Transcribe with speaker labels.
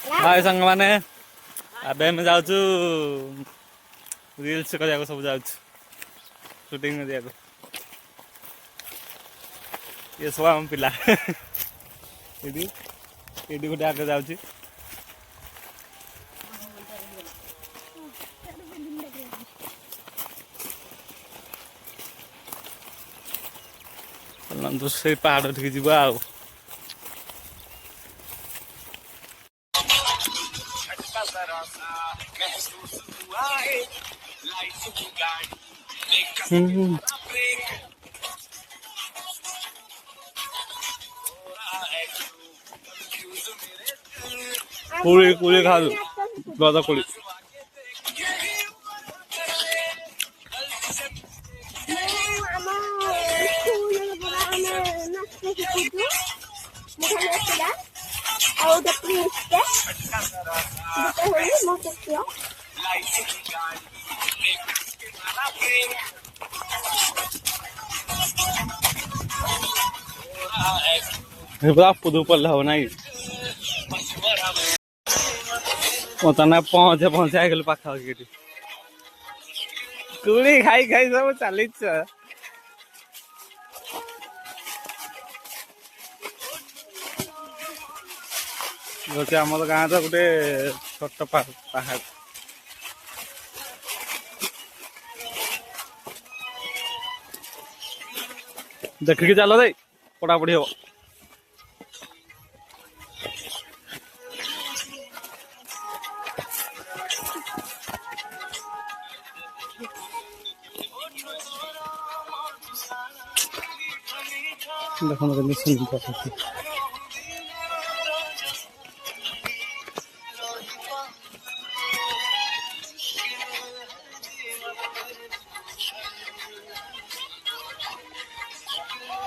Speaker 1: हाय संग माने अबे हम जाउछु रील्स करया सब जाउछु शूटिंग करया ये सब हम पिला एडी एडी गोटे आगे जाउछि दूसरे पहाड़ ठीक जीवा आ कुली कुली खा दादा कुली पुदू पल्ला हो ना मतना पहुंचे पहुंचे आगल पाखा कुली खाई खाई सब चली गोटे आम गाँ तो गोटे छोट पहाड़ देखिकी चल दे पढ़ापढ़ी हम देखो